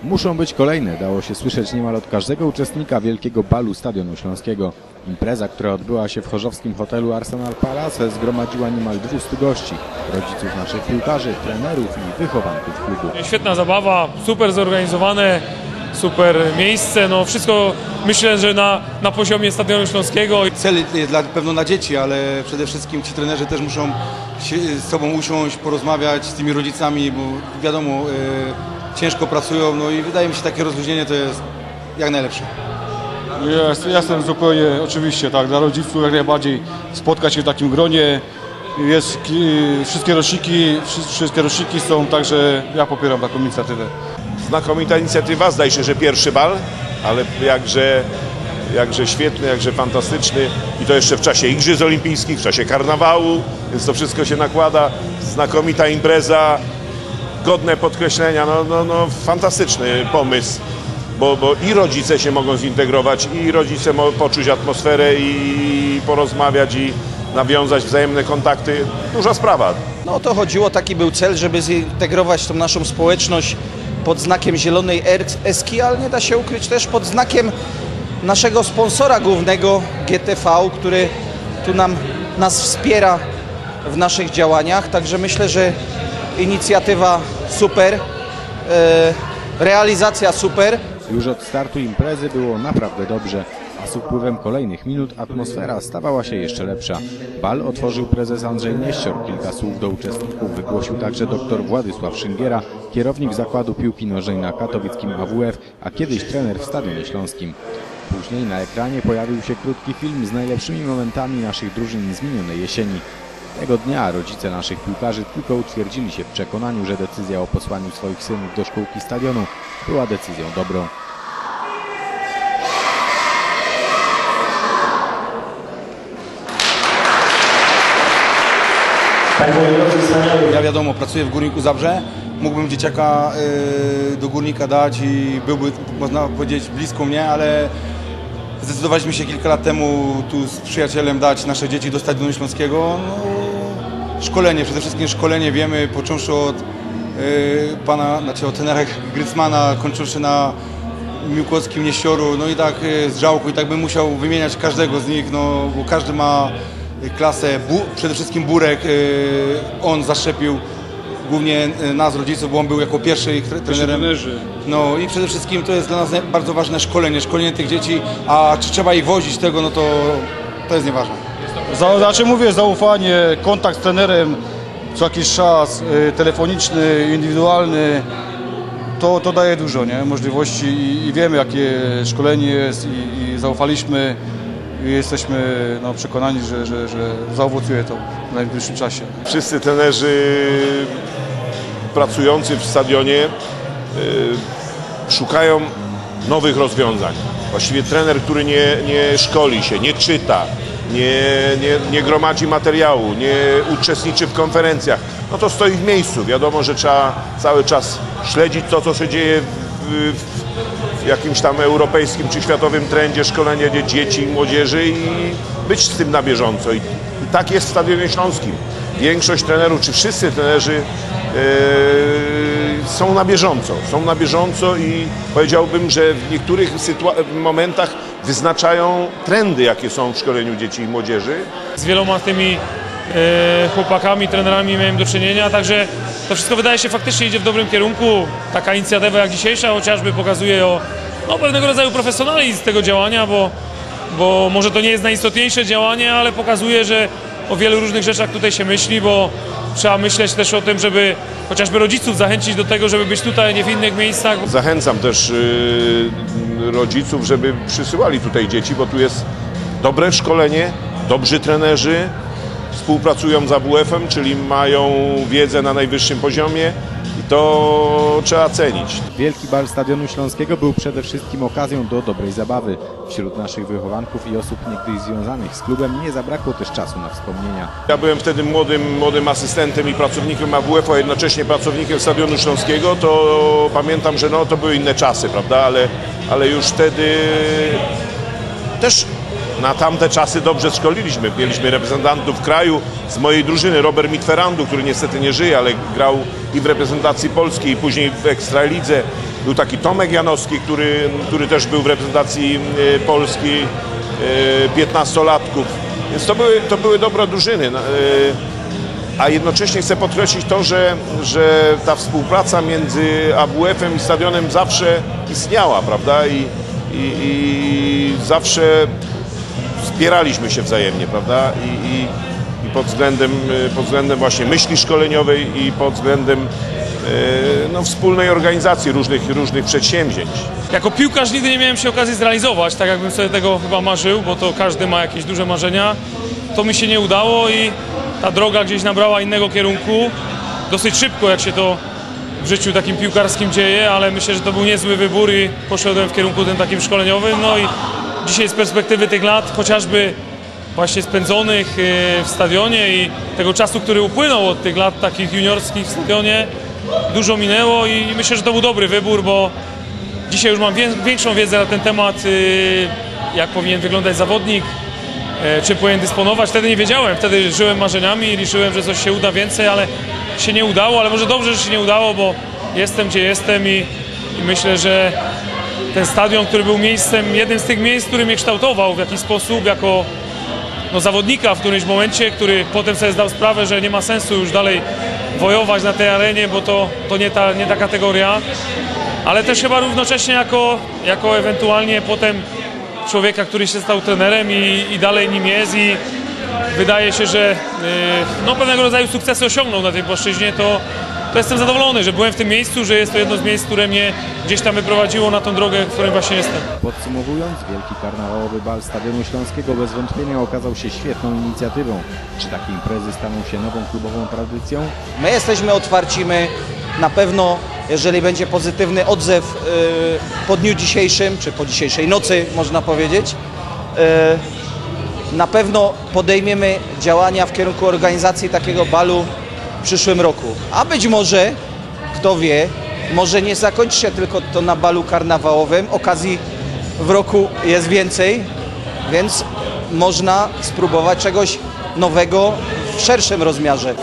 Muszą być kolejne, dało się słyszeć niemal od każdego uczestnika Wielkiego Balu Stadionu Śląskiego. Impreza, która odbyła się w chorzowskim hotelu Arsenal Palace, zgromadziła niemal 200 gości, rodziców naszych piłkarzy, trenerów i wychowanków klubu. Świetna zabawa, super zorganizowane, super miejsce, no wszystko myślę, że na poziomie Stadionu Śląskiego. Cel jest na pewno na dzieci, ale przede wszystkim ci trenerzy też muszą się z sobą usiąść, porozmawiać z tymi rodzicami, bo wiadomo, ciężko pracują, no i wydaje mi się, takie rozluźnienie to jest jak najlepsze. Jestem zupełnie, oczywiście, tak, dla rodziców jak najbardziej spotkać się w takim gronie. Wszystkie roczniki są, także ja popieram taką inicjatywę. Znakomita inicjatywa, zdaje się, że pierwszy bal, ale jakże świetny, jakże fantastyczny i to jeszcze w czasie Igrzysk Olimpijskich, w czasie karnawału, więc to wszystko się nakłada. Znakomita impreza, godne podkreślenia, no fantastyczny pomysł, bo i rodzice się mogą zintegrować, i rodzice mogą poczuć atmosferę i porozmawiać i nawiązać wzajemne kontakty. Duża sprawa. No o to chodziło, taki był cel, żeby zintegrować tą naszą społeczność pod znakiem Zielonej Eski, ale nie da się ukryć też pod znakiem naszego sponsora głównego GTV, który tu nas wspiera w naszych działaniach. Także myślę, że inicjatywa super, realizacja super. Już od startu imprezy było naprawdę dobrze, a z upływem kolejnych minut atmosfera stawała się jeszcze lepsza. Bal otworzył prezes Andrzej Nieścior. Kilka słów do uczestników wygłosił także dr Władysław Szyngiera, kierownik Zakładu Piłki Nożnej na katowickim AWF, a kiedyś trener w Stadionie Śląskim. Później na ekranie pojawił się krótki film z najlepszymi momentami naszych drużyn z minionej jesieni. Tego dnia rodzice naszych piłkarzy tylko utwierdzili się w przekonaniu, że decyzja o posłaniu swoich synów do szkółki stadionu była decyzją dobrą. Ja wiadomo, pracuję w Górniku Zabrze, mógłbym dzieciaka do Górnika dać i byłby, można powiedzieć, blisko mnie, ale zdecydowaliśmy się kilka lat temu tu z przyjacielem dać nasze dzieci do Stadionu Śląskiego. No, szkolenie, przede wszystkim szkolenie wiemy, począwszy od od trenera Grycmana, kończący na Miłkowskim Nieścioru, no i tak z Żałku, i tak bym musiał wymieniać każdego z nich, no bo każdy ma klasę, przede wszystkim Burek, on zaszczepił głównie nas, rodziców, bo on był jako pierwszy ich trenerem. No i przede wszystkim to jest dla nas bardzo ważne szkolenie tych dzieci, a czy trzeba ich wozić tego, no to jest nieważne. Znaczy mówię, zaufanie, kontakt z trenerem co jakiś czas, telefoniczny, indywidualny, to daje dużo, nie? Możliwości i wiemy, jakie szkolenie jest i zaufaliśmy. I jesteśmy przekonani, że zaowocuje to w najbliższym czasie. Wszyscy trenerzy pracujący w stadionie szukają nowych rozwiązań. Właściwie trener, który nie szkoli się, nie czyta, nie gromadzi materiału, nie uczestniczy w konferencjach, no to stoi w miejscu. Wiadomo, że trzeba cały czas śledzić to, co się dzieje w jakimś tam europejskim czy światowym trendzie szkolenia dzieci i młodzieży i być z tym na bieżąco. I tak jest w Stadionie Śląskim. Większość trenerów, czy wszyscy trenerzy są na bieżąco i powiedziałbym, że w niektórych momentach wyznaczają trendy, jakie są w szkoleniu dzieci i młodzieży. Z wieloma tymi chłopakami, trenerami miałem do czynienia, także to wszystko wydaje się faktycznie idzie w dobrym kierunku. Taka inicjatywa jak dzisiejsza chociażby pokazuje o pewnego rodzaju profesjonalizm tego działania, bo może to nie jest najistotniejsze działanie, ale pokazuje, że o wielu różnych rzeczach tutaj się myśli, bo trzeba myśleć też o tym, żeby chociażby rodziców zachęcić do tego, żeby być tutaj, nie w innych miejscach. Zachęcam też rodziców, żeby przysyłali tutaj dzieci, bo tu jest dobre szkolenie, dobrzy trenerzy, współpracują z AWF-em, czyli mają wiedzę na najwyższym poziomie i to trzeba cenić. Wielki Bal Stadionu Śląskiego był przede wszystkim okazją do dobrej zabawy. Wśród naszych wychowanków i osób niegdyś związanych z klubem nie zabrakło też czasu na wspomnienia. Ja byłem wtedy młodym asystentem i pracownikiem AWF-u, a jednocześnie pracownikiem Stadionu Śląskiego, to pamiętam, że to były inne czasy, prawda, ale już wtedy też na tamte czasy dobrze szkoliliśmy. Mieliśmy reprezentantów kraju z mojej drużyny, Robert Mitferandu, który niestety nie żyje, ale grał i w reprezentacji polskiej, i później w Ekstralidze. Był taki Tomek Janowski, który też był w reprezentacji Polski, 15-latków. Więc to były dobre drużyny. A jednocześnie chcę podkreślić to, że ta współpraca między AWF-em i stadionem zawsze istniała, prawda? I zawsze wspieraliśmy się wzajemnie, prawda? I pod względem właśnie myśli szkoleniowej i pod względem wspólnej organizacji różnych przedsięwzięć. Jako piłkarz nigdy nie miałem się okazji zrealizować, tak jakbym sobie tego chyba marzył, bo to każdy ma jakieś duże marzenia. To mi się nie udało i ta droga gdzieś nabrała innego kierunku. Dosyć szybko, jak się to w życiu takim piłkarskim dzieje, ale myślę, że to był niezły wybór i poszedłem w kierunku tym takim szkoleniowym. No i dzisiaj z perspektywy tych lat, chociażby właśnie spędzonych w stadionie i tego czasu, który upłynął od tych lat takich juniorskich w stadionie, dużo minęło i myślę, że to był dobry wybór, bo dzisiaj już mam większą wiedzę na ten temat, jak powinien wyglądać zawodnik, czym powinien dysponować. Wtedy nie wiedziałem, wtedy żyłem marzeniami i liczyłem, że coś się uda więcej, ale się nie udało, ale może dobrze, że się nie udało, bo jestem, gdzie jestem i myślę, że ten stadion, który był miejscem, jednym z tych miejsc, który mnie kształtował w jakiś sposób, jako zawodnika w którymś momencie, który potem sobie zdał sprawę, że nie ma sensu już dalej wojować na tej arenie, bo to nie ta kategoria, ale też chyba równocześnie jako ewentualnie potem człowieka, który się stał trenerem i dalej nim jest i wydaje się, że pewnego rodzaju sukcesy osiągnął na tej płaszczyźnie, to jestem zadowolony, że byłem w tym miejscu, że jest to jedno z miejsc, które mnie gdzieś tam wyprowadziło na tą drogę, w której właśnie jestem. Podsumowując, wielki karnawałowy bal Stadionu Śląskiego bez wątpienia okazał się świetną inicjatywą. Czy takie imprezy staną się nową klubową tradycją? My jesteśmy otwarci, my na pewno, jeżeli będzie pozytywny odzew po dniu dzisiejszym, czy po dzisiejszej nocy można powiedzieć, na pewno podejmiemy działania w kierunku organizacji takiego balu w przyszłym roku. A być może, kto wie, może nie zakończy się tylko to na balu karnawałowym. Okazji w roku jest więcej, więc można spróbować czegoś nowego w szerszym rozmiarze.